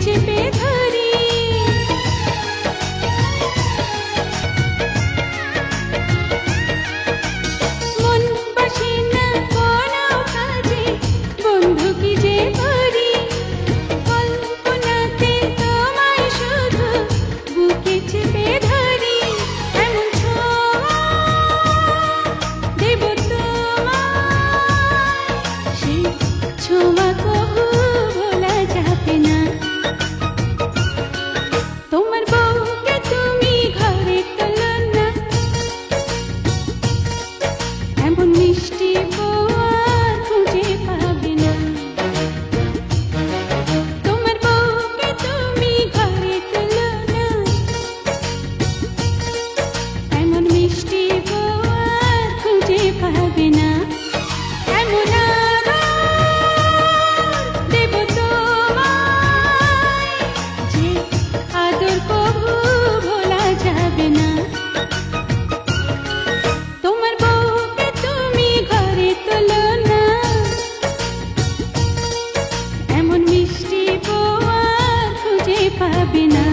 চেপে ধরি। মন বসে না কোনো কাজে, বন্ধু কি যে করি। কল্পনাতে তোমায় শুধু বুকে চেপে ধরি। এমন ছোঁয়া দেব তোমায়, সেই ছোঁয়া কবু ভোলা যাবে না। তোমার বউকে তুমি ঘরে তোলো না, এমন মিষ্টি বউ আর খুঁজে পাবে না। তোমার বউকে তুমি ঘরে তোলো না, এমন মিষ্টি বউ আর খুঁজে পাবে না। এমন আদর দেব তোমায়, যে আদর কবু ভোলা যাবে না। তোমার বউকে তুমি ঘরে তোলো না, এমন মিষ্টি বউ আর খুঁজে পাবে না।